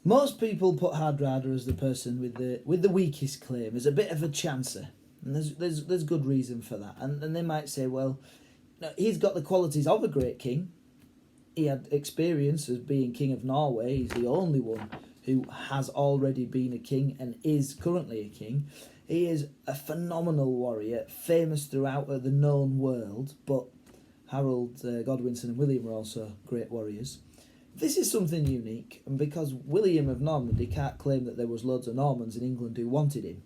Most people put Hardrada as the person with the weakest claim, as a bit of a chancer, and there's good reason for that. And they might say, well, no, he's got the qualities of a great king. He had experience as being king of Norway. He's the only one who has already been a king and is currently a king. He is a phenomenal warrior, famous throughout the known world. But Harold Godwinson and William were also great warriors. This is something unique, and because William of Normandy can't claim that there was loads of Normans in England who wanted him.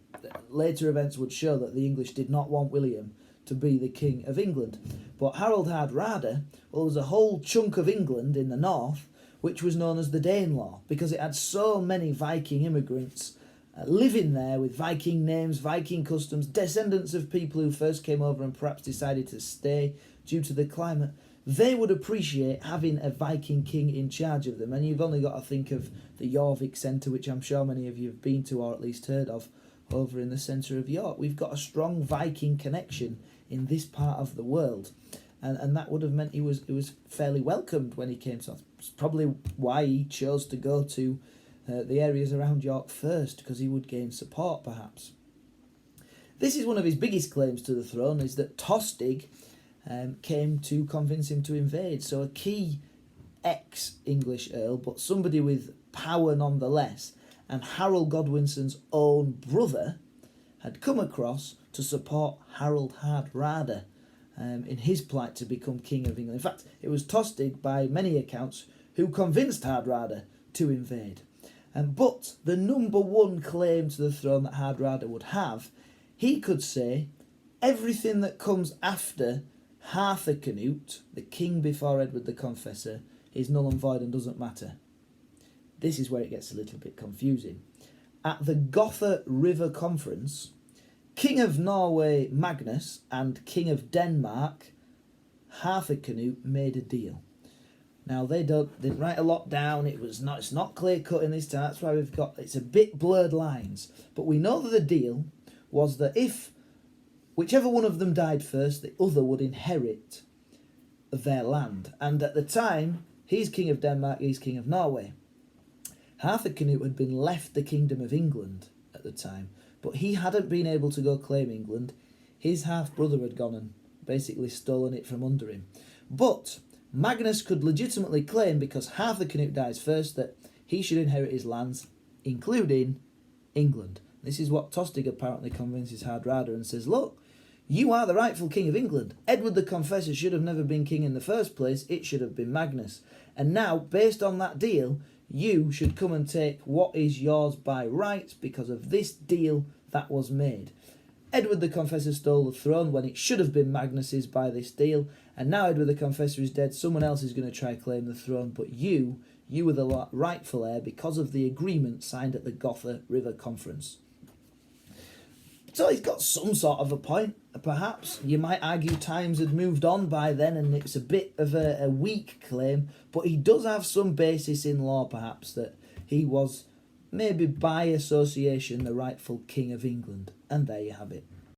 Later events would show that the English did not want William to be the King of England. But Harald Hardrada, well, there was a whole chunk of England in the north which was known as the Danelaw, because it had so many Viking immigrants living there with Viking names, Viking customs, descendants of people who first came over and perhaps decided to stay due to the climate. They would appreciate having a Viking king in charge of them. And you've only got to think of the Jorvik Centre, which I'm sure many of you have been to or at least heard of, over in the centre of York. We've got a strong Viking connection in this part of the world. And that would have meant he was fairly welcomed when he came south. It's probably why he chose to go to the areas around York first, because he would gain support, perhaps. This is one of his biggest claims to the throne, is that Tostig came to convince him to invade. So a key ex-English earl, but somebody with power nonetheless, and Harold Godwinson's own brother, had come across to support Harald Hardrada in his plight to become King of England. In fact, it was Tostig, by many accounts, who convinced Hardrada to invade. But the number one claim to the throne that Hardrada would have, he could say, everything that comes after Harthacnut, the king before Edward the Confessor, is null and void and doesn't matter. This is where it gets a little bit confusing. At the Gotha River Conference, King of Norway Magnus and King of Denmark Harthacnut made a deal. Now they didn't write a lot down. It's not clear cut in this time. That's why it's a bit blurred lines. But we know that the deal was that if whichever one of them died first, the other would inherit their land. And at the time, he's King of Denmark, he's King of Norway. Harthacnut had been left the Kingdom of England at the time, but he hadn't been able to go claim England. His half-brother had gone and basically stolen it from under him. But Magnus could legitimately claim, because Harthacnut dies first, that he should inherit his lands, including England. This is what Tostig apparently convinces Hardrada and says, look, you are the rightful King of England. Edward the Confessor should have never been king in the first place. It should have been Magnus. And now, based on that deal, you should come and take what is yours by right because of this deal that was made. Edward the Confessor stole the throne when it should have been Magnus's by this deal. And now Edward the Confessor is dead. Someone else is going to try to claim the throne. But you are the rightful heir because of the agreement signed at the Gotha River Conference. So he's got some sort of a point, perhaps. You might argue times had moved on by then and it's a bit of a weak claim, but he does have some basis in law, perhaps, that he was, maybe by association, the rightful King of England. And there you have it.